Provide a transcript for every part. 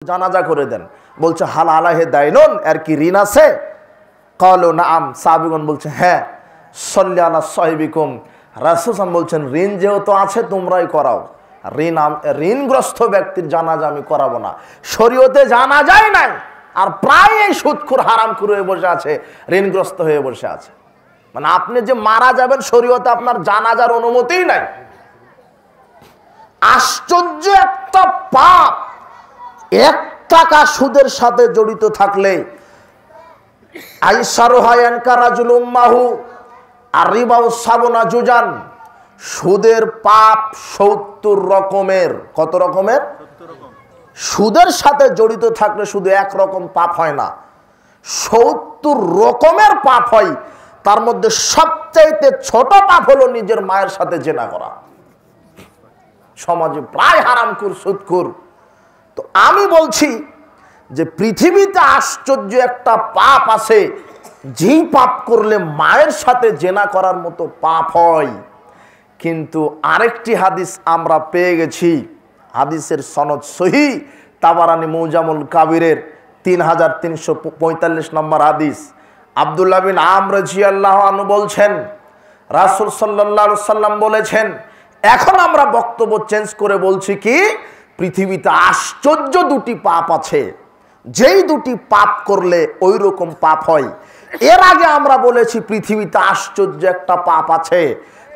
জানাজা করে দেন। বলছে হাল আলাহে দাইনুন, এর কি ঋণ আছে? ক্বালু নাআম, সাহাবীগণ বলছে হ্যাঁ। সাল্লি আলা সাহিবিকুম, রাসূল সাল্লাল্লাহু বলছেন ঋণ যেহেতু আছে তোমরাই করাও। ঋণগ্রস্ত ব্যক্তির জানাজা আমি করাবো না। শরীয়তে জানাজাই নাই, আর প্রায় এই সুদখোর হারামখোর হয়ে বসে আছে, ঋণগ্রস্ত হয়ে বসে আছে। মানে আপনি যে মারা যাবেন শরীয়তে আপনার জানাজার অনুমতিই নাই। আশ্চর্য একটা পাপ। 1 টাকা সুদের সাথে জড়িত থাকলে সুদের পাপ 70 রকমের। কত রকমের? সুদের সাথে জড়িত থাকলে শুধু এক রকম পাপ হয় না, 70 রকমের পাপ হয়। তার মধ্যে সবচাইতে ছোট পাপ হলো নিজের মায়ের সাথে জেনা করা। সমাজে প্রায় হারামখোর সুদখোর। তো আমি বলছি যে পৃথিবীতে আশ্চর্য একটা পাপ আছে, যেই পাপ করলে মায়ের সাথে জেনা করার মতো পাপ হয়। কিন্তু আরেকটি হাদিস আমরা পেয়ে গেছি, হাদিসের সনদ সহিহ, তাবারানী মুজামুল কাবিরের 3345 নম্বর হাদিস। আব্দুল্লাহ বিন আমর রাদিয়াল্লাহু আনহু বলছেন রাসূল সাল্লাল্লাহু আলাইহি সাল্লাম বলেছেন, এখন আমরা বক্তব্য চেঞ্জ করে বলছি কি, পৃথিবীতে আশ্চর্য 2টি পাপ আছে, যেই 2টি পাপ করলে ওই রকম পাপ হয়। এর আগে আমরা বলেছি পৃথিবীতে আশ্চর্য একটা পাপ আছে,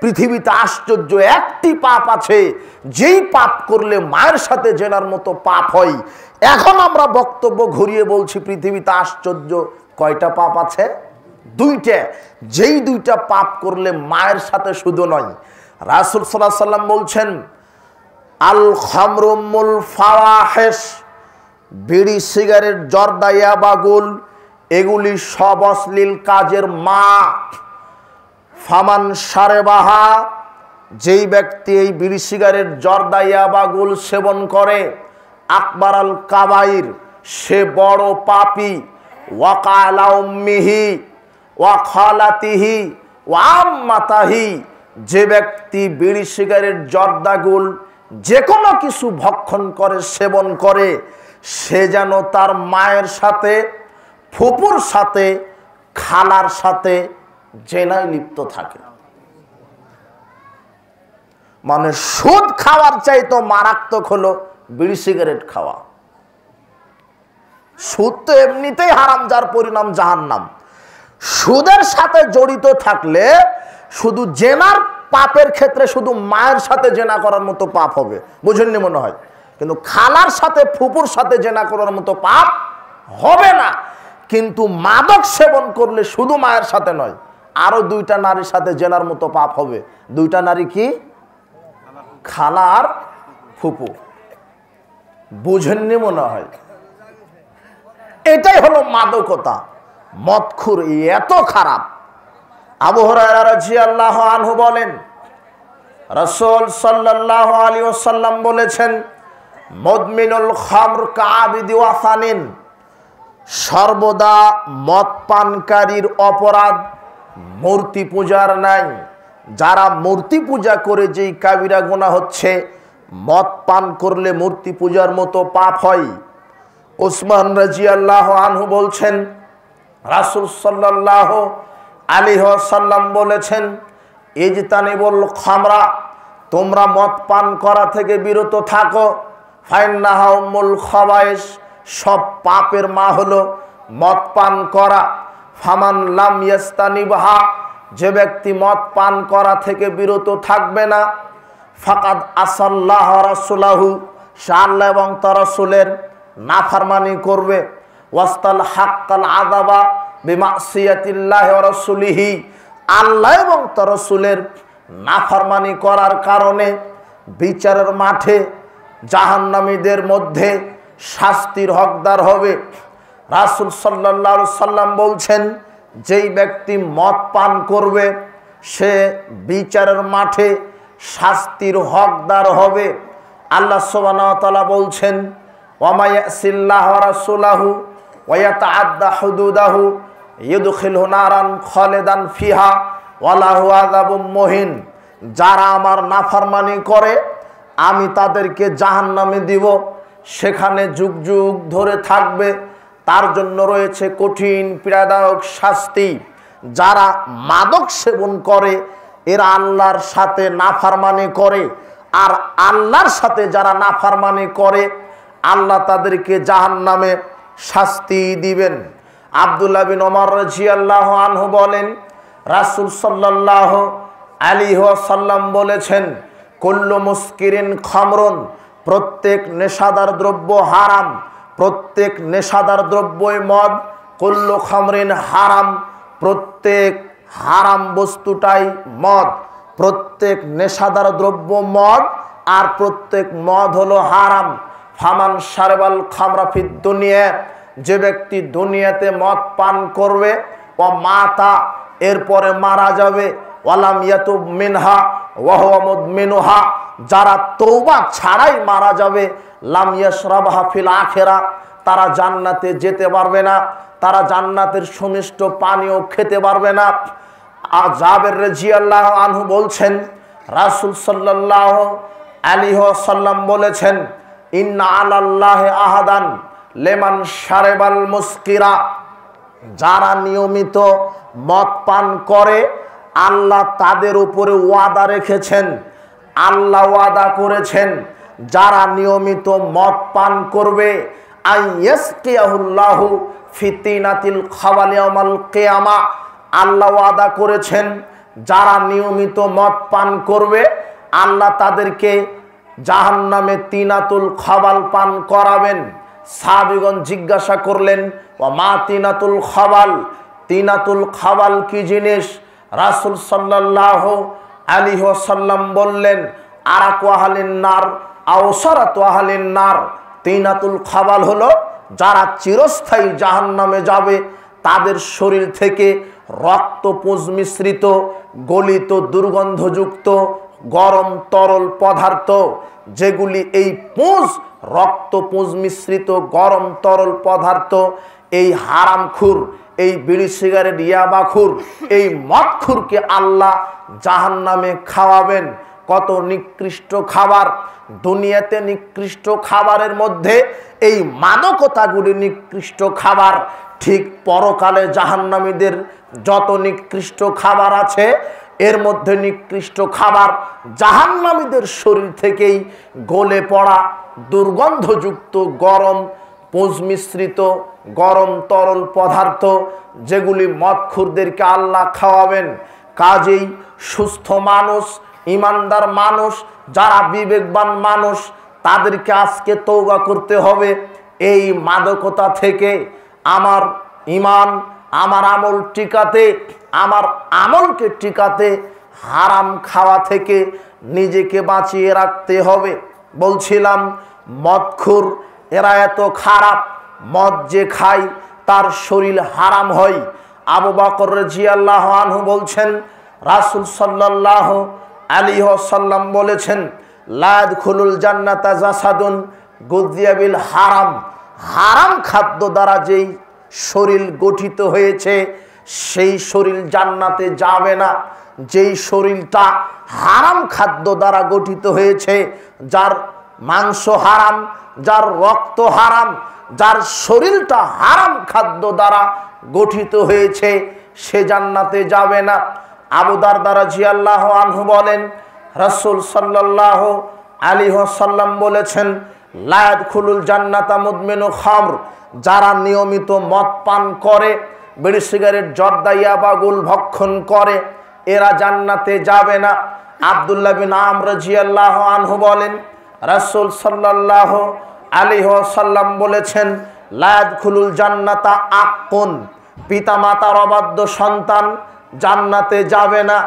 পৃথিবীতে আশ্চর্য একটি পাপ আছে, যেই পাপ করলে মায়ের সাথে জেনার মতো পাপ হয়। এখন আমরা বক্তব্য ঘুরিয়ে বলছি পৃথিবীতে আশ্চর্য কয়টা পাপ আছে? 2টা, যেই 2টা পাপ করলে মায়ের সাথে শুধু নয়। রাসূল সাল্লাল্লাহু আলাইহি সাল্লাম বলছেন আল খামরু মুল ফাওয়াহিশ, বিড়ি সিগারেট জর্দা ইয়াবাগুল, এগুলি সব অশ্লীল কাজের মা। ফামান শারেবাহা, যেই ব্যক্তি এই বিড়ি সিগারেট জর্দা ইয়াবাগুল সেবন করে, আকবার আল কাবাইর, সে বড় পাপী। ওয়াকালা উম্মিহি ওয়া খালাতিহি ওয়া আম্মাতাহি, যে ব্যক্তি বিড়ি সিগারেট জর্দাগুল যে কোনো কিছু ভক্ষণ করে সেবন করে, সে যেন তার মায়ের সাথে, ফুপুর সাথে, খালার সাথে জেনায় লিপ্ত থাকে। মানে সুদ খাওয়ার চাইতো মারাত্মক হলো বিড়ি সিগারেট খাওয়া। সুদ তো এমনিতেই হারাম, যার পরিণাম জাহান্নাম। সুদের সাথে জড়িত থাকলে শুধু জেনার পাপের ক্ষেত্রে শুধু মায়ের সাথে জেনা করার মতো পাপ হবে, বুঝেননি মনে হয়। কিন্তু খালার সাথে, ফুপুর সাথে জেনা করার মতো পাপ হবে না। কিন্তু মাদক সেবন করলে শুধু মায়ের সাথে নয়, আরো 2টা নারীর সাথে জেনার মতো পাপ হবে। 2টা নারী কি? খালা আর ফুপু। বুঝেননি মনে হয়। এটাই হলো মাদকতা। মদখুর এত খারাপ। আবু হুরায়রা রাদিয়াল্লাহু আনহু বলেন, রাসূল সাল্লাল্লাহু আলাইহি ওয়াসাল্লাম বলেছেন, মুদমিনুল খামর কাআবিদি ওয়াসানিন, সর্বদা মদ পানকারীর অপরাধ মূর্তি পূজার নাই। যারা মূর্তি পূজা করে যেই কাবিরা গুনাহ হচ্ছে, মদ পান করলে মূর্তি পূজার মতো পাপ হয়। উসমান রাদিয়াল্লাহু আনহু বলছেন, রাসূল সাল্লাল্লাহু আলাইহি ওয়াসাল্লাম বলেছেন, ইজতানিবুল খামরা, তোমরা মদ পান করা থেকে বিরত থাকো। ফাইন্নাহা উম্মুল খাবায়েশ, সব পাপের মা হলো মদ পান করা। ফামান লাম ইয়াস্তানিবহা, যে ব্যক্তি মদ পান করা থেকে বিরত থাকবে না, ফাকাদ আসাল্লাহ রাসূলাহু, সে আল্লাহ এবং তার রাসূলের নাফরমানি করবে। ওয়াস্তাল হাক্কাল আযাবা বিমাসিয়াতিল্লাহি ওয়া রাসূলিহি, আল্লাহ এবং তার রাসূলের নাফরমানি করার কারণে বিচারের মাঠে জাহান্নামীদের মধ্যে শাস্তির হকদার হবে। রাসূল সাল্লাল্লাহু আলাইহি সাল্লাম বলছেন, যেই ব্যক্তি মদ পান করবে সে বিচারের মাঠে শাস্তির হকদার হবে। আল্লাহ সুবহানাহু ওয়া তাআলা বলছেন, ওয়া মা ইয়াসিল্লাহু ওয়া রাসূলাহু ওয়া ইয়াতাআদ্দা হুদুদাহু ইউদখিলহু নারান খালিদান ফিহা ওয়া লাহু আযাবুম মুহিন, যারা আমার নাফরমানি করে আমি তাদেরকে জাহান্নামে দিব সেখানে যুগ যুগ ধরে থাকবে, তার জন্য রয়েছে কঠিন পীড়াদায়ক শাস্তি। যারা মাদক সেবন করে এরা আল্লাহর সাথে নাফরমানি করে, আর আল্লাহর সাথে যারা নাফরমানি করে আল্লাহ তাদেরকে জাহান্নামে শাস্তি দিবেন। আব্দুল্লাহ বিন ওমর রাদিয়াল্লাহু আনহু বলেন, রাসূল সাল্লাল্লাহু আলাইহি ওয়াসাল্লাম বলেছেন, কুল্লু মুসকিরিন খামরুন, প্রত্যেক নেশাদার দ্রব্য হারাম, প্রত্যেক নেশাদার দ্রব্যই মদ। কুল্লু খামরিন হারাম, প্রত্যেক হারাম বস্তুটাই মদ। প্রত্যেক নেশাদার দ্রব্য মদ, আর প্রত্যেক মদ হলো হারাম। ফামান শারবাল খামরা ফিদ দুনিয়া, যে ব্যক্তি দুনিয়াতে মদ পান করবে, ও মাতা, এরপরে মারা যাবে, ওয়ালাম ইয়াতুব মিনহা ওয়া হুয়া মুদমিনুহা, যারা তওবা ছাড়াই মারা যাবে, লাম ইয়াশরাবহা ফিল আখিরা, তারা জান্নাতে যেতে পারবে না, তারা জান্নাতের সুমিষ্ট পানীয় খেতে পারবে না। আর জাবের রাদিয়াল্লাহু আনহু বলছেন, রাসূল সাল্লাল্লাহু আলাইহি ওয়াসাল্লাম বলেছেন, ইন্না আলাল্লাহি আহাদান লিমান শারাবাল মুসকিরা, যারা নিয়মিত মদ পান করে আল্লাহ তাদের উপরে ওয়াদা রেখেছেন। আল্লাহ ওয়াদা করেছেন যারা নিয়মিত মদ পান করবে, আইয়াসকিয়াহুল্লাহু ফিতিনাতিল খাওয়াল ইয়াউমাল কিয়ামা, আল্লাহ ওয়াদা করেছেন যারা নিয়মিত মদ পান করবে আল্লাহ তাদেরকে জাহান্নামে তিনাতুল খাওয়াল পান করাবেন। সাহাবীগণ জিজ্ঞাসা করলেন, ও মা তিনাতুল খাওয়াল, তিনাতুল খাওয়াল কি জিনিস? রাসূল সাল্লাল্লাহু আলাইহি ওয়াসাল্লাম বললেন, আরাকু আহলিন নার আওসারাতু আহলিন নার, তিনাতুল খাওয়াল হলো যারা চিরস্থায়ী জাহান্নামে যাবে, তাদের শরীর থেকে রক্তপুঞ্জ মিশ্রিত গলিত দুর্গন্ধযুক্ত গরম তরল পদার্থ, যেগুলি এই পুঁজ রক্তপুঞ্জ মিশ্রিত গরম তরল পদার্থ এই হারামখুর, এই বিড়ি সিগারেট ইয়াবাখুর, এই মদখুরকে আল্লাহ জাহান্নামে খাওয়াবেন। কত নিকৃষ্ট খাবার! দুনিয়াতে নিকৃষ্ট খাবারের মধ্যে এই মাদকতাগুলি নিকৃষ্ট খাবার, ঠিক পরকালে জাহান্নামীদের যত নিকৃষ্ট খাবার আছে এর মধ্যে নিকৃষ্ট খাবার জাহান্নামীদের শরীর থেকেই গলে পড়া দুর্গন্ধযুক্ত গরম পুঁজ মিশ্রিত গরম তরল পদার্থ, যেগুলি মদখুরদেরকে আল্লাহ খাওয়াবেন। কাজেই সুস্থ মানুষ, ইমানদার মানুষ, যারা বিবেকবান মানুষ, তাদেরকে আজকে তওবা করতে হবে এই মাদকতা থেকে। আমার ইমান, আমার আমল টিকাতে, আমার আমলকে টিকাতে হারাম খাওয়া থেকে নিজেকে বাঁচিয়ে রাখতে হবে। বলছিলাম মদখুর এরা এত খারাপ, মদ যে খায় তার শরীর হারাম হয়। আবু বকর রাদিয়াল্লাহু আনহু বলছেন, রাসূল সাল্লাল্লাহু আলাইহি ওয়াসাল্লাম বলেছেন, লা ইয়াদখুলুল জান্নাতা জাসাদুন গুযিয়া বিল হারাম, হারাম খাদ্য দ্বারা যেই শরীর গঠিত হয়েছে সেই শরীর জান্নাতে যাবে না। যেই শরীরটা হারাম খাদ্য দ্বারা গঠিত হয়েছে, যার মাংস হারাম, যার রক্ত হারাম, যার শরীরটা হারাম খাদ্য দ্বারা গঠিত হয়েছে, সে জান্নাতে যাবে না। আবু দারদা রাদিয়াল্লাহু আনহু বলেন, রাসূল সাল্লাল্লাহু আলাইহি ওয়াসাল্লাম বলেছেন, লা ইয়াদখুলুল জান্নাতা মুদমিনু খামর, যারা নিয়মিত মদ পান করে, বিড়ি সিগারেট জর্দা ইয়াবাগুল ভক্ষণ করে, এরা জান্নাতে যাবে না। আব্দুল্লাহ বিন আমর রাদিয়াল্লাহু আনহু বলেন, রাসূল সাল্লাল্লাহু আলাইহি ওয়াসাল্লাম বলেছেন, লা ইয়াদখুলুল জান্নাতা আক্কুন, পিতা মাতার অবাধ্য সন্তান জান্নাতে যাবে না।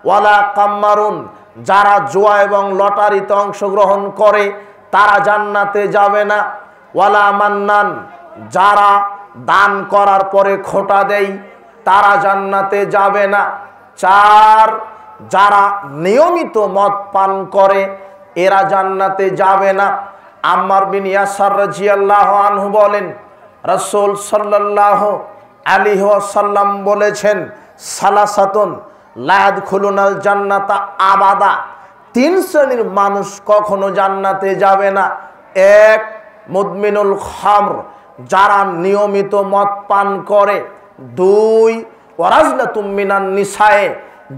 ওয়ালা কাম্মারুন, যারা জুয়া এবং লটারিতে অংশগ্রহণ করে তারা জান্নাতে যাবে না। ওয়ালা মান্নান, যারা দান করার পরে খোঁটা দেয় তারা জান্নাতে যাবে না। 4, যারা নিয়মিত মদ পান করে এরা জান্নাতে যাবে না। আম্মার বিন ইয়াসার রাদিয়াল্লাহু আনহু বলেন, রাসূল সাল্লাল্লাহু আলাইহি ওয়াসাল্লাম বলেছেন, সালাসাতুন লা ইয়াদখুলুনাল জান্নাতা আবাদা, 3 শ্রেণীর মানুষ কখনো জান্নাতে যাবে না। 1, মুদমিনুল খামর, যারা নিয়মিত মদ পান করে। 2 ওয়ারাজলাতুম মিনান নিসায়ে,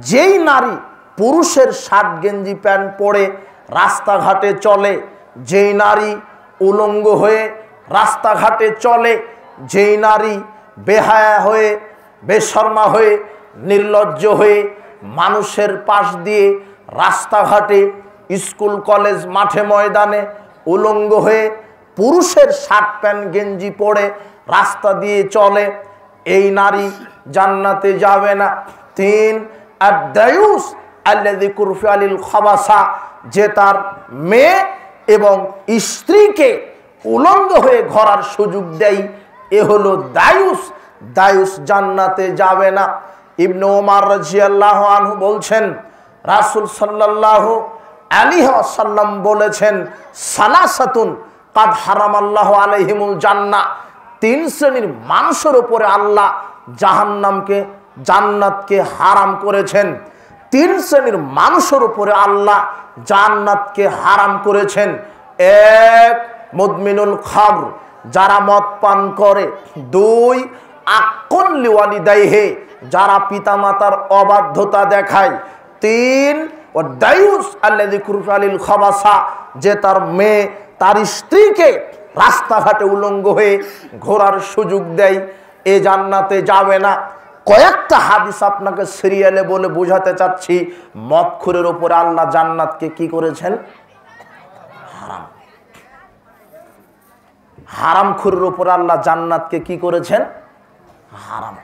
যেই নারী পুরুষের শার্ট গেঞ্জি প্যান্ট পরে রাস্তাঘাটে চলে, যেই নারী উলঙ্গ হয়ে রাস্তাঘাটে চলে, যেই নারী বেহায়া হয়ে বেশর্মা হয়ে নির্লজ্জ হয়ে মানুষের পাশ দিয়ে রাস্তাঘাটে স্কুল কলেজ মাঠে ময়দানে উলঙ্গ হয়ে পুরুষের শার্ট প্যান্ট গেঞ্জি পরে রাস্তা দিয়ে চলে, এই নারী জান্নাতে যাবে না। 3 আদ-দায়ুস আল্লাযী কুরফি আলিল খাবাসা, যে তার মেয়ে এবং স্ত্রীকে উলঙ্গ হয়ে ঘোরার সুযোগ দেয়, এ হলো দায়ুস। দায়ুস জান্নাতে যাবে না। ইবনে ওমর রাদিয়াল্লাহু আনহু বলছেন, রাসূল সাল্লাল্লাহু আলাইহি ওয়াসাল্লাম বলেছেন, সালাসাতুন কাদ হারামাল্লাহু আলাইহিমুল জান্নাহ, 3 শ্রেণীর মানুষের উপরে আল্লাহ জান্নাতকে হারাম করেছেন। 3 শ্রেণীর মানুষের উপরে আল্লাহ জান্নাতকে হারাম করেছেন। 1 মুদমিনুল খামর, যারা মদ পান করে। 2 আক্কুল লিওয়ালিদাইহি, যারা পিতামাতার অবাধ্যতা দেখায়। 3 ওয়াদায়ুস আল্লাযী কুরফি আলিল খাবাসা, যে তার মেয়ে তার স্ত্রীকে রাস্তাঘাটে উলঙ্গ হয়ে ঘোরার সুযোগ দেয়, এ জান্নাতে যাবে না। কয়েকটা হাদিস আপনাকে সিরিয়ালে বলে বোঝাতে চাচ্ছি, মদখোরের উপরে আল্লাহ জান্নাতকে কি করেছেন? হারাম। হারামখোরের উপরে আল্লাহ জান্নাতকে কি করেছেন? হারাম।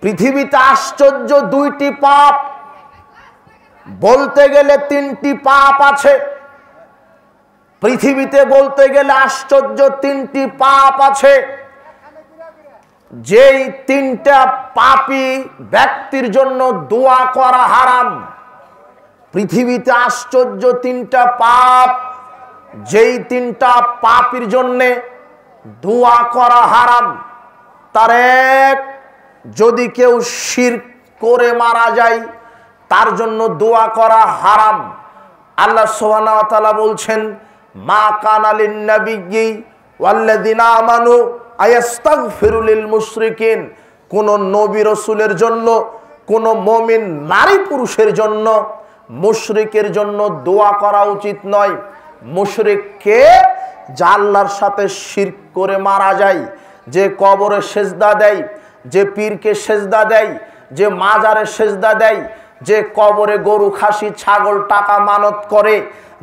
পৃথিবীতে আশ্চর্য 2টি পাপ, বলতে গেলে 3টি পাপ আছে। পৃথিবীতে বলতে গেলে আশ্চর্য 3টি পাপ আছে, যেই 3টা পাপী ব্যক্তির জন্য দোয়া করা হারাম। পৃথিবীতে আশ্চর্য 3টা পাপ, যেই 3টা পাপীর জন্য দোয়া করা হারাম। তার 1, যদি কেউ শিরক করে মারা যায়, তার জন্য দোয়া করা হারাম। আল্লাহ সুবহানাহু ওয়া তাআলা বলছেন, মা কানা লিন নাবিয়্যি ওয়াল্লাযিনা আমানু আয়াস্তাগফিরু লিল মুশরিকিন, কোন নবী রাসূলের জন্য, কোন মুমিন নারী পুরুষের জন্য, মুশরিকের জন্য দোয়া করা উচিত নয়। মুশরিক কে? যা আল্লাহর সাথে শিরক করে মারা যায়, যে কবরে সেজদা দেয়, যে পীরকে সেজদা দেয়, যে মাজারে সেজদা দেয়, যে কবরে গরু খাসি ছাগল টাকা মানত করে,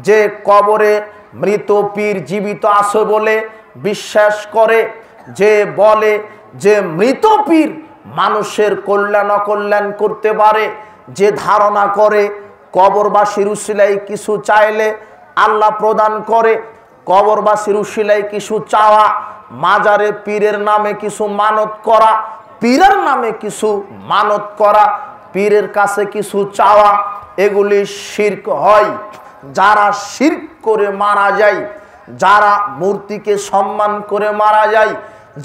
যে কবরে মৃত পীর জীবিত আছে বলে বিশ্বাস করে, যে বলে যে মৃত পীর মানুষের কল্যাণ অকল্যাণ করতে পারে, যে ধারণা করে কবরবাসীর উসিলায় কিছু চাইলে আল্লাহ প্রদান করে, কবরবাসীর উসিলায় কিছু চাওয়া, মাজারে পীরের নামে কিছু মানত করা, পীরের নামে কিছু মানত করা, পীরের কাছে কিছু চাওয়া, এগুলি শিরক হয়। যারা শিরক করে মারা যায়, যারা মূর্তিকে সম্মান করে মারা যায়,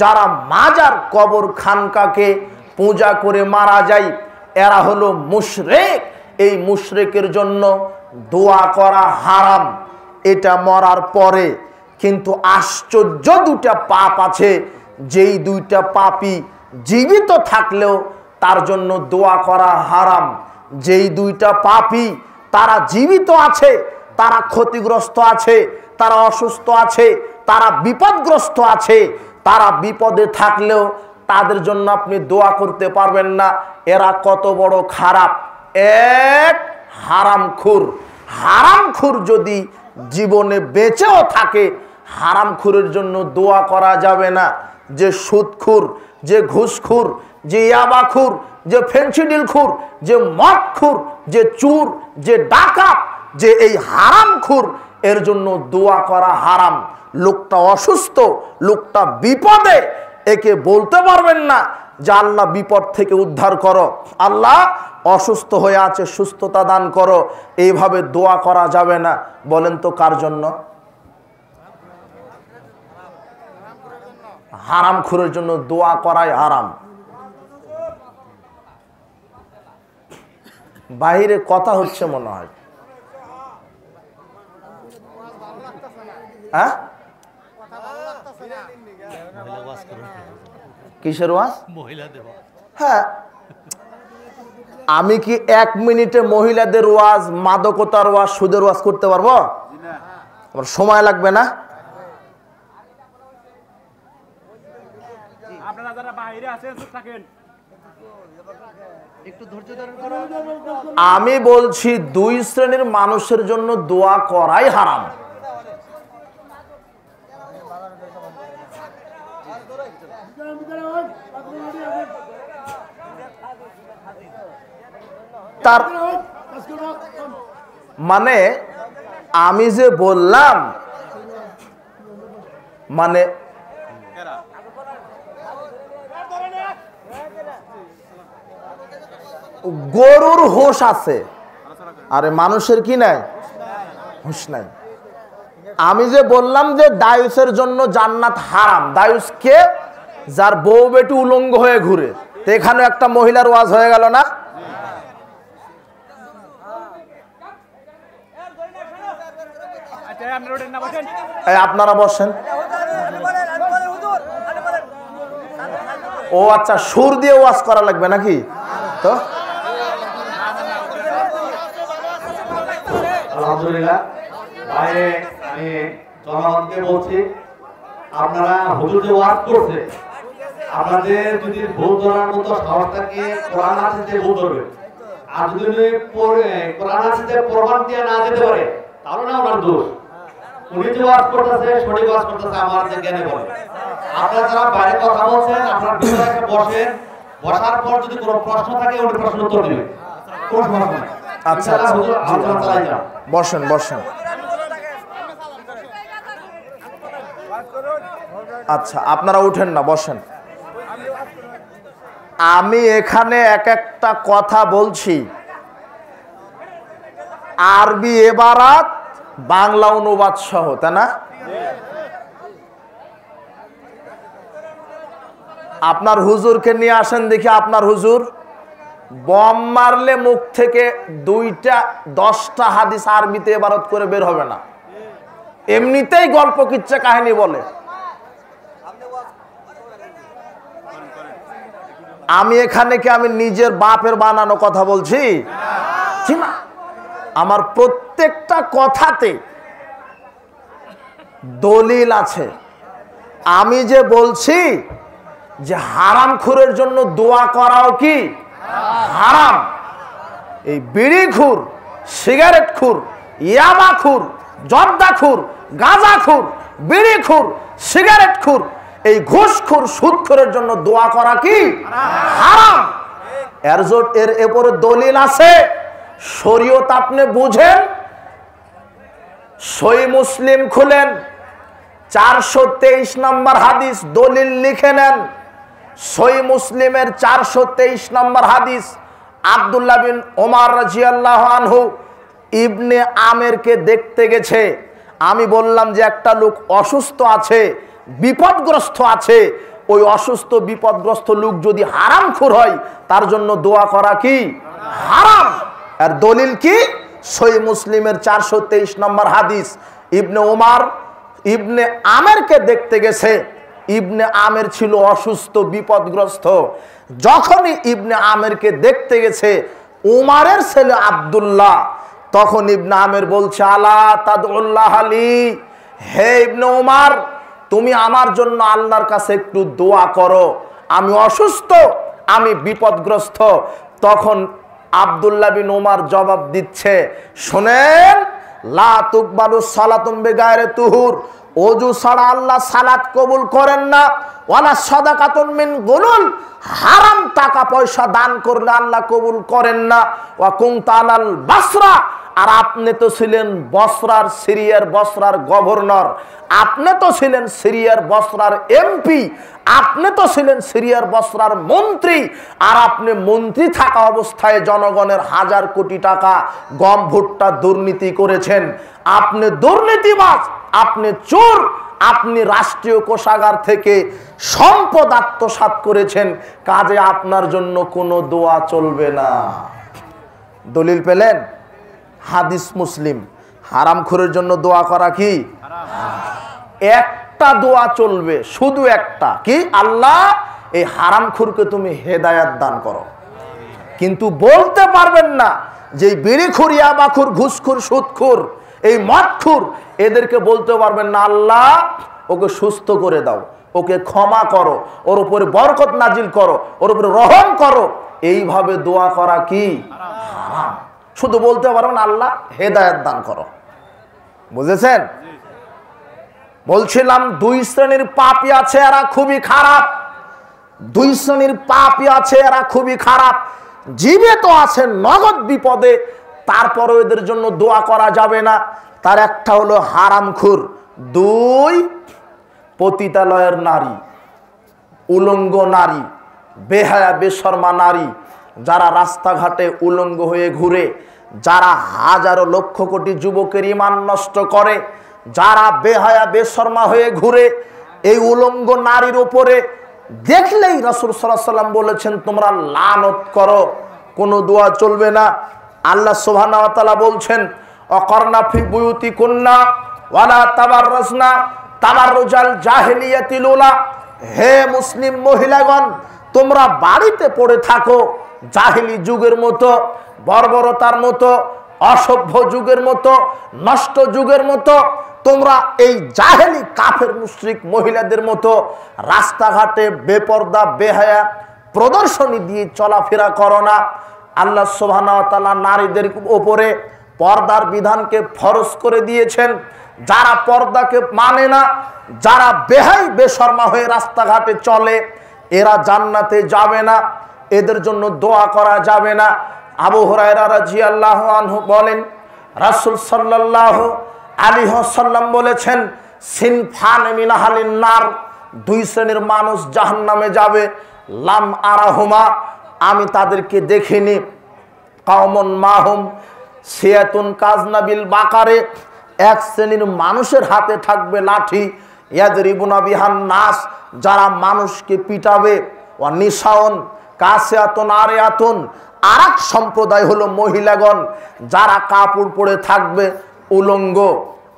যারা মাজার কবর খানকাকে পূজা করে মারা যায়, এরা হলো মুশরিক। এই মুশরিকের জন্য দোয়া করা হারাম, এটা মরার পরে। কিন্তু আশ্চর্য 2টা পাপ আছে, যেই 2টা পাপী জীবিত থাকলেও তার জন্য দোয়া করা হারাম। যেই 2টা পাপী তারা জীবিত আছে, তারা ক্ষতিগ্রস্ত আছে, তারা অসুস্থ আছে, তারা বিপদগ্রস্ত আছে, তারা বিপদে থাকলেও তাদের জন্য আপনি দোয়া করতে পারবেন না। এরা কত বড় খারাপ! 1 হারামখোর। হারামখোর যদি জীবনে বেঁচেও থাকে, হারামখোরের জন্য দোয়া করা যাবে না। যে সুদখোর, যে ঘুষখোর, যে ইয়াবাখোর, যে ফেন্সিডিলখোর, যে মদখোর, যে চোর, যে ডাকাত, যে এই হারামখোর, এর জন্য দোয়া করা হারাম। লোকটা অসুস্থ, লোকটা বিপদে, একে বলতে পারবেন না যে আল্লাহ বিপদ থেকে উদ্ধার করো, আল্লাহ অসুস্থ হয়ে আছে সুস্থতা দান করো, এইভাবে দোয়া করা যাবে না। বলেন তো কার জন্য? হারামখোরের জন্য দোয়া করাই হারাম। বাহিরে কথা হচ্ছে মনে হয়। হ্যাঁ, কিসের ওয়াজ? হ্যাঁ, আমি কি 1 মিনিটে মহিলাদের ওয়াজ, মাদকতার ওয়াজ, সুদের ওয়াজ করতে পারবো? আমার সময় লাগবে না? আমি বলছি 2 শ্রেণীর মানুষের জন্য দোয়া করাই হারাম। তার মানে আমি যে বললাম, মানে গরুর হোশ আছে, আরে মানুষের কি নাই? হোশ নাই। আমি যে বললাম যে দায়ুসের জন্য জান্নাত হারাম, দায়ুস কে? যার বউ বেটি উলঙ্গ হয়ে ঘুরে। তো এখানে একটা মহিলার ওয়াজ হয়ে গেল না? আপনারা বসেন। ও আচ্ছা, সুর দিয়ে ওয়াজ করা লাগবে নাকি? তো আলহামদুলিল্লাহ, বাইরে আমি জনগণকে বলছি, আপনারা হুজুর যে ওয়াজ করছে, আপনাদের যদি ভুল ধরার মতো সাহস থাকে, কোরআন হাদিসে ভুল ধরবে। আর যদি কোরআন হাদিসে প্রমাণ দিয়ে না যেতে পারে, তাহলে না ওনার দোষ। উনি যে ওয়াজ করতেছে, সঠিক ওয়াজ করতেছে আমার যে জ্ঞানে বলে। আপনারা যারা বাইরে কথা বলছেন, আপনারা ভিতরে এসে বসেন, বসার পর যদি কোনো প্রশ্ন থাকে উনি প্রশ্ন উত্তর দিবেন, কোনো সমস্যা নেই। আচ্ছা, বসেন বসেন। আচ্ছা, আপনারা উঠেন না, বসেন। আমি এখানে এক একটা কথা বলছি, আরবি এবারাত, বাংলা অনুবাদ সহ, তাই না? আপনার হুজুরকে নিয়ে আসেন দেখি। আপনার হুজুর বম মারলে মুখ থেকে 2-10টা হাদিস আরবিতে ইবারত করে বের হবে না, এমনিতেই গল্প কিচ্ছা কাহিনী বলে। আমি এখানে কি আমি নিজের বাপের বানানো কথা বলছি? না, আমার প্রত্যেকটা কথাতে দলিল আছে। আমি যে বলছি যে হারামখোরের জন্য দোয়া করাও কি হারাম। এই বিড়িখোর, সিগারেটখোর, ইয়াবাখোর, জর্দাখোর, গাঁজাখোর, বিড়িখোর, সিগারেটখোর, এই ঘুষখোর, সুদখোরের জন্য দোয়া করা কি হারাম। এর এরপরে দলিল আছে, শরীয়ত আপনি বুঝেন। সহিহ মুসলিম খুলেন, 423 নম্বর হাদিস, দলিল লিখে নেন। সহিহ মুসলিমের 423 নম্বর হাদিস, আব্দুল্লাহ বিন ওমর রাদিয়াল্লাহু আনহু ইবনে আমেরকে দেখতে গেছে। আমি বললাম যে একটা লোক অসুস্থ আছে, বিপদগ্রস্ত আছে, ওই অসুস্থ বিপদগ্রস্ত লোক যদি হারামখোর হয়, তার জন্য দোয়া করা কি হারাম। আর দলিল কি? সহিহ মুসলিমের 423 নম্বর হাদিস। ইবনে ওমর ইবনে আমেরকে দেখতে গেছে। ইবনে আমের ছিল অসুস্থ, বিপদগ্রস্ত। যখনই ইবনে আমেরকে দেখতে গেছে উমারের ছেলে আব্দুল্লাহ, তখন ইবনে আমের বলছে, আলা তাদউল্লাহ আলী, হে ইবনে উমার, তুমি আমার জন্য আল্লাহর কাছে একটু দোয়া করো, আমি অসুস্থ, আমি বিপদগ্রস্ত। তখন আব্দুল্লাহ বিন উমার জবাব দিচ্ছে, শোনেন, লা তুকবালু সালাতুম বিগায়রি তুহুর, ওযু ছাড়া আল্লাহ সালাত কবুল করেন না। ওয়ালা সাদাকাতুন মিন গুলুল, হারাম টাকা পয়সা দান করলে আল্লাহ কবুল করেন না। ওয়া কুনতা আলাল বাসরা, আর আপনি তো ছিলেন বসরার, সিরিয়ার বসরার গভর্নর, আপনি তো ছিলেন সিরিয়ার বসরার এমপি, আপনি তো ছিলেন সিরিয়ার বসরার মন্ত্রী, আর আপনি মন্ত্রী থাকা অবস্থায় জনগণের 1000 কোটি টাকা গম ভুট্টা দুর্নীতি করেছেন। আপনি দুর্নীতিবাজ, আপনি চোর, আপনি রাষ্ট্রীয় কোষাগার থেকে সম্পদ আত্মসাৎ করেছেন, কাজে আপনার জন্য কোনো দোয়া চলবে না। দলিল পেলেন? হাদিস মুসলিম। হারামখোরের জন্য দোয়া করা কি হারাম। একটা দোয়া চলবে, শুধু একটা, কি? আল্লাহ এই হারামখোরকে তুমি হেদায়াত দান করো। কিন্তু বলতে পারবেন না যে বিড়িখোর, ইয়াবাখোর, ঘুষখোর, সুদখোর, এই মদখোর, এদেরকে বলতে পারবেন না আল্লাহ ওকে সুস্থ করে দাও, ওকে ক্ষমা করো, ওর উপরে বরকত নাজিল করো, ওর উপরে রহম করো। এইভাবে দোয়া করা কি হারাম। শুধু বলতে পারবেন আল্লাহ হেদায়েত দান করো। বুঝেছেন? বলছিলাম দুই শ্রেণীর পাপী আছে, এরা খুবই খারাপ। দুই শ্রেণীর পাপী আছে, এরা খুবই খারাপ। জীবিত আছে নগদ বিপদে, তারপরে এদের জন্য দোয়া করা যাবে না। তার একটা হলো হারামখোর, দুই পতিতালয়ের নারী, উলঙ্গ নারী, বেহায়া বেশরমা নারী, যারা রাস্তাঘাটে উলঙ্গ হয়ে ঘুরে, যারা হাজারো লক্ষ কোটি যুবকের ঈমান নষ্ট করে, যারা বেহায়া বেশরমা হয়ে ঘুরে, এই উলঙ্গ নারীর উপরে দেখলেই রাসূল সাল্লাল্লাহু আলাইহি ওয়াসাল্লাম বলেছেন তোমরা লানত করো, কোনো দোয়া চলবে না। আল্লাহ সুবহানাহু ওয়া তাআলা বলছেন অকরনা ফি বুয়ুতিকুন্না ওয়ালা তাবাররাজনা তাবাররুজাল জাহিলিয়াতিল উলা, হে মুসলিম মহিলাগণ তোমরা বাড়িতে পড়ে থাকো জাহিলি যুগের মতো, বর্বরতার মতো, অসভ্য যুগের মতো, নষ্ট যুগের মতো। তোমরা এই জাহেলি কাফের মুশরিক মহিলাদের মতো রাস্তাঘাটে বেপর্দা বেহায়া প্রদর্শনী দিয়ে চলাফেরা করো না। আল্লাহ সুবহানাহু ওয়া তাআলা নারীদের উপরে পর্দার বিধানকে ফরজ করে দিয়েছেন। যারা পর্দাকে মানে না, যারা বেহাই বেশরমা হয়ে রাস্তাঘাটে চলে, এরা জান্নাতে যাবে না, এদের জন্য দোয়া করা যাবে না। আবু হুরায়রা রাদিয়াল্লাহু আনহু বলেন রাসূল সাল্লাল্লাহু আলাইহি ওয়াসাল্লাম বলেছেন সিনফান মিন আহলিন নার, দুই শ্রেণীর মানুষ জাহান্নামে যাবে, লাম আরাহুমা, আমি তাদেরকে দেখিনি। কাওমুন মাহুম সিয়াতুন কাজনাবিল বাকারে, এক শ্রেণীর মানুষের হাতে থাকবে লাঠি, ইয়াদরিবুনা বিহান নাস, যারা মানুষকে পিটাবে। ওয়া নিসাউন কাসিয়াতুন আরিয়াতুন, আরেক সম্প্রদায় হলো মহিলাগণ যারা কাপড় পরে থাকবে উলঙ্গ।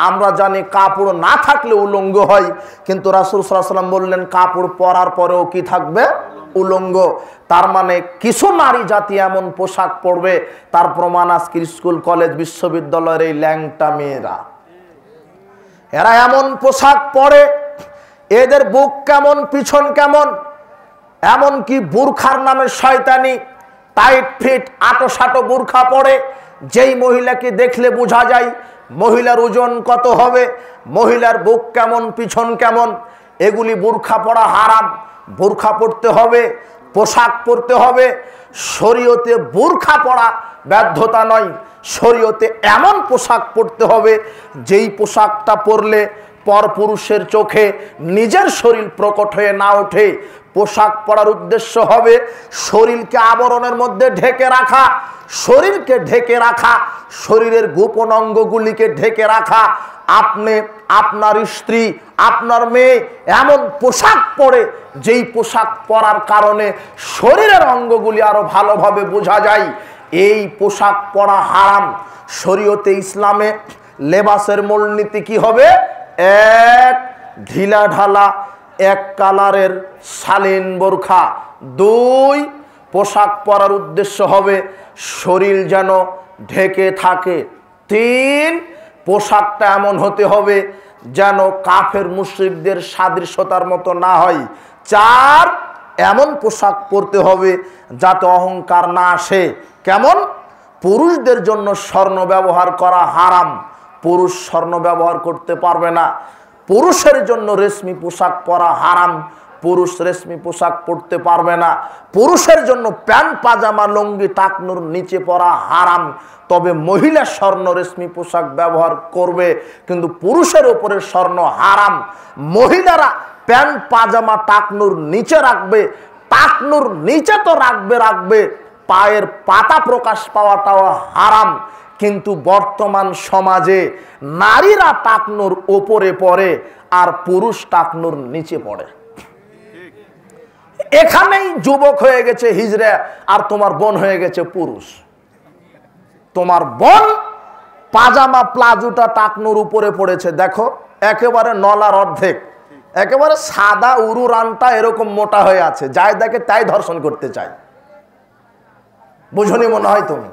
আমরা জানি কাপড় না থাকলে উলঙ্গ হয়, কিন্তু রাসূল সাল্লাল্লাহু আলাইহি ওয়াসাল্লাম বললেন কাপড় পরার পরেও কি থাকবে? উলঙ্গ। তার মানে কিছু নারী জাতি এমন পোশাক পরবে, তার প্রমাণ আজকের স্কুল কলেজ বিশ্ববিদ্যালয়ের এই ল্যাংটা মেয়েরা, এরা এমন পোশাক পরে, এদের বুক কেমন, পিছন কেমন, এমন কি বুরখার নামে শয়তানি টাইট ফিট আটো সাটো বুরখা পরে। যেই মহিলাকে দেখলে বোঝা যায় মহিলার ওজন কত হবে, মহিলার বুক কেমন, পিছন কেমন। এগুলি বুরখা পরা হারাম। বুরখা পরতে হবে, পোশাক পরতে হবে। শরীয়তে বুরখা পরা বাধ্যতা নয়, শরীয়তে এমন পোশাক পরতে হবে যেই পোশাকটা পরলে পরপুরুষের চোখে নিজের শরীর প্রকট হয়ে না ওঠে। পোশাক পরার উদ্দেশ্য হবে শরীরকে আবরণের মধ্যে ঢেকে রাখা, শরীরকে ঢেকে রাখা, শরীরের গোপন অঙ্গগুলিকে ঢেকে রাখা। আপনি, আপনার স্ত্রী, আপনার মেয়ে এমন পোশাক পরে যেই পোশাক পরার কারণে শরীরের অঙ্গগুলি আরো ভালোভাবে বোঝা যায়, এই পোশাক পরা হারাম। শরীয়তে ইসলামে লেবাসের মূলনীতি কি হবে? এক, ঢিলা ঢালা এক কালারের শালীন বোরখা। দুই, পোশাক পরার উদ্দেশ্য হবে শরীর যেন ঢেকে থাকে। তিন, পোশাকটা এমন হতে হবে যেন কাফের মুশরিকদের সাদৃশ্যতার মতো না হয়। চার, এমন পোশাক পরতে হবে যাতে অহংকার না আসে। কেমন? পুরুষদের জন্য স্বর্ণ ব্যবহার করা হারাম, পুরুষ স্বর্ণ ব্যবহার করতে পারবে না। পুরুষের জন্য রেশমি পোশাক পরা হারাম, পুরুষ রেশমি পোশাক পরতে পারবে না। পুরুষের জন্য প্যান্ট পাজামা লুঙ্গি টাকনুর নিচে পরা হারাম, তবে মহিলা স্বর্ণ রেশমি পোশাক ব্যবহার করবে, কিন্তু পুরুষের উপরে স্বর্ণ হারাম। মহিলারা প্যান্ট পাজামা টাকনুর নিচে রাখবে, টাকনুর নিচে তো রাখবে, পায়ের পাতা প্রকাশ পাওয়াটাও হারাম। কিন্তু বর্তমান সমাজে নারীরা টাকনুর ওপরে পড়ে আর পুরুষ টাকনুর নিচে পড়ে। এখানেই যুবক হয়ে গেছে হিজড়া আর তোমার বোন হয়ে গেছে পুরুষ। তোমার বোন পাজামা প্লাজোটা টাকনুর উপরে পড়েছে, দেখো একেবারে নলার অর্ধেক, একেবারে সাদা উরু রানটা এরকম মোটা হয়ে আছে, যাই দেখে তাই ধর্ষণ করতে চায়। বুঝনি মনে হয় তুমি?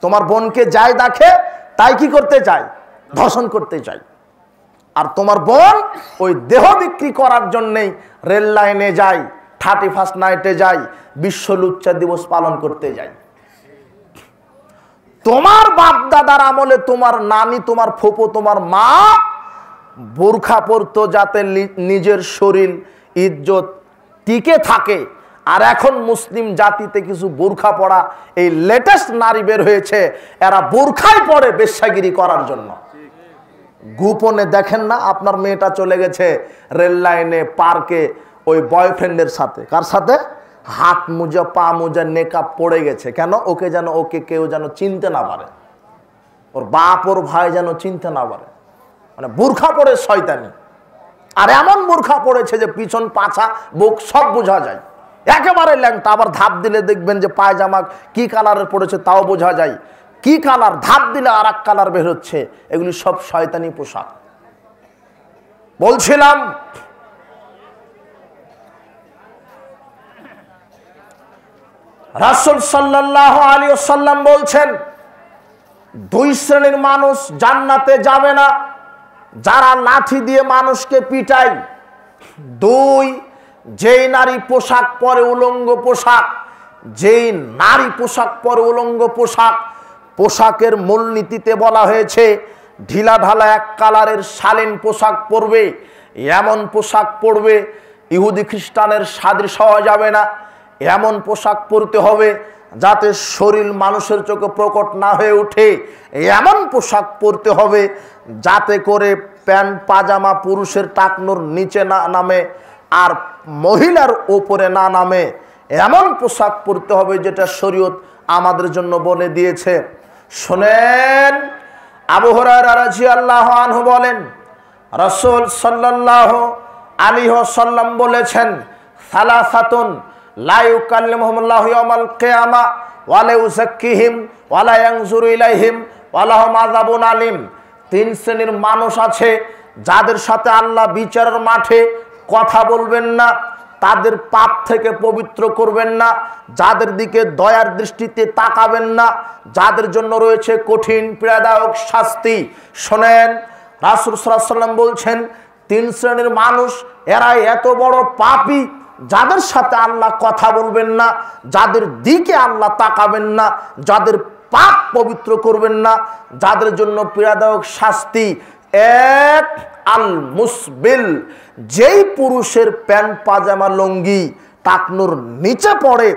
তোমার বোনকে যাই দেখে তাই কি করতে চায়? ধর্ষণ করতে চায়। আর তোমার বোন ওই দেহ বিক্রি করার জন্যেই রেল লাইনে যায়, 31st নাইটে যায়, বিশ্ব লুচ্চা দিবস পালন করতে যায়। তোমার বাপ দাদার আমলে তোমার নানি, তোমার ফুফু, তোমার মা বোরখা পরতো যাতে নিজের শরীর ইজ্জত টিকে থাকে। আর এখন মুসলিম জাতিতে কিছু বোরখা পরা এই লেটেস্ট নারী বের হয়েছে, এরা বোরখাই পরে বেশ্যাগিরি করার জন্য। গোপনে দেখেন না আপনার মেয়েটা চলে গেছে রেল লাইনে, পার্কে, ওই বয়ফ্রেন্ডের সাথে। কার সাথে? হাত মোজা, পা মোজা, নেকাব পড়ে গেছে। কেন? ওকে যেন, ওকে কেউ যেন চিনতে না পারে, ওর বাপ ওর ভাই যেন চিনতে না পারে। মানে বোরখা পরে শয়তানি। আর এমন বোরখা পড়েছে যে পিছন, পাছা, বুক সব বোঝা যায়, একেবারে ল্যাংটা। আবার ধাপ দিলে দেখবেন যে পায়জামা কি কালারের পড়েছে তাও বোঝা যায়, কি কালার, ধাপ দিলে আর এক কালার বের হচ্ছে। এগুলি সব শয়তানি পোশাক। বলছিলাম রাসূল সাল্লাল্লাহু আলাইহি ওয়াসাল্লাম বলছেন, দুই শ্রেণীর মানুষ জান্নাতে যাবে না, যারা লাঠি দিয়ে মানুষকে পিটায়। দুই, যেই নারী পোশাক পরে উলঙ্গ পোশাক, যেই নারী পোশাক পরে উলঙ্গ পোশাক, পোশাকের মূলনীতিতে বলা হয়েছে ঢিলা ঢালা এক কালারের শালীন পোশাক পরবে, এমন পোশাক পরবে ইহুদি খ্রিস্টানের সাদৃশ্য হওয়া যাবে না। এমন পোশাক পরতে হবে যাতে শরীর মানুষের চোখে প্রকট না হয়ে ওঠে। এমন পোশাক পরতে হবে যাতে করে প্যান্ট পাজামা পুরুষের টাকনুর নিচে না নামে আর মহিলার ওপরে না নামে। এমন পোশাক পরতে হবে যেটা শরীয়ত আমাদের জন্য বলে দিয়েছে। শোনেন, আবু হুরায়রা রাদিয়াল্লাহু আনহু বলেন, রাসূল সাল্লাল্লাহু আলাইহি ওয়াসাল্লাম বলেছেন, সালাসাতুন লা ইউকাল্লিমুহুমুল্লাহু ইয়াওমাল কিয়ামা ওয়া লা ইউযাক্কিহিম ওয়া লা ইয়ানজুরু ইলাইহিম ওয়া লাহুম আযাবুন আলীম। তিন শ্রেণীর মানুষ আছে যাদের সাথে আল্লাহ বিচারের মাঠে কথা বলবেন না, তাদের পাপ থেকে পবিত্র করবেন না, যাদের দিকে দয়ার দৃষ্টিতে তাকাবেন না, যাদের জন্য রয়েছে কঠিন পীড়াদায়ক শাস্তি। শোনেন, রাসূল সাল্লাল্লাহু আলাইহি ওয়াসাল্লাম বলছেন, তিন শ্রেণীর মানুষ, এরা এত বড় পাপী যাদের সাথে আল্লাহ কথা বলবেন না, যাদের দিকে আল্লাহ তাকাবেন না, যাদের পাপ পবিত্র করবেন না, যাদের জন্য পীড়াদায়ক শাস্তি। এক, আল মুসবিল, যেই পুরুষের প্যান্ট পাজামা লুঙ্গি টাকনুর নিচে পড়ে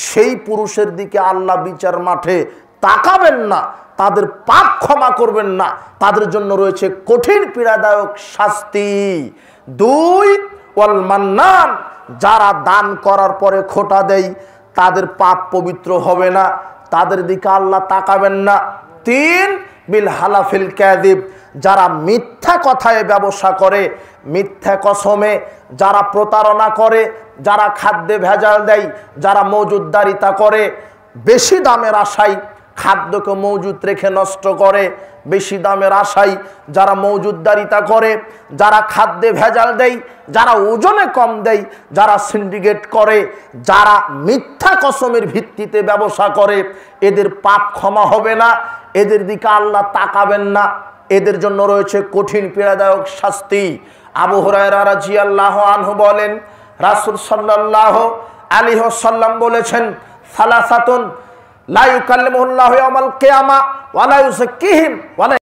সেই পুরুষের দিকে আল্লাহ বিচার মাঠে তাকাবেন না, তাদের পাপ ক্ষমা করবেন না, তাদের জন্য রয়েছে কঠিন পীড়াদায়ক শাস্তি। দুই, ওয়াল মান্নান, যারা দান করার পরে খোটা দেয় তাদের পাপ পবিত্র হবে না, তাদের দিকে আল্লাহ তাকাবেন না। তিন, বিল হালাফিল কাযিব, যারা মিথ্যা কথায় ব্যবসা করে, মিথ্যা কসমে যারা প্রতারণা করে, যারা খাদ্যে ভেজাল দেয়, যারা মজুদদারিতা করে, বেশি দামের আশায় খাদ্যকে মজুদ রেখে নষ্ট করে, বেশি দামের আশায় যারা মজুদদারিতা করে, যারা খাদ্যে ভেজাল দেয়, যারা ওজনে কম দেয়, যারা সিন্ডিকেট করে, যারা মিথ্যা কসমের ভিত্তিতে ব্যবসা করে, এদের পাপ ক্ষমা হবে না, এদের দিকে আল্লাহ তাকাবেন না, এদের জন্য রয়েছে কঠিন পীড়াদায়ক শাস্তি। আবু হুরায়রা রাদিয়াল্লাহু আনহু বলেন, রাসূল সাল্লাল্লাহু আলাইহি ওয়াসাল্লাম বলেছেন, সালাসাতুন লা ইউকাল্লিমুহুল্লাহু ইয়াওমাল কিয়ামা ওয়া লা ইউযাক্কিহিম ওয়া লা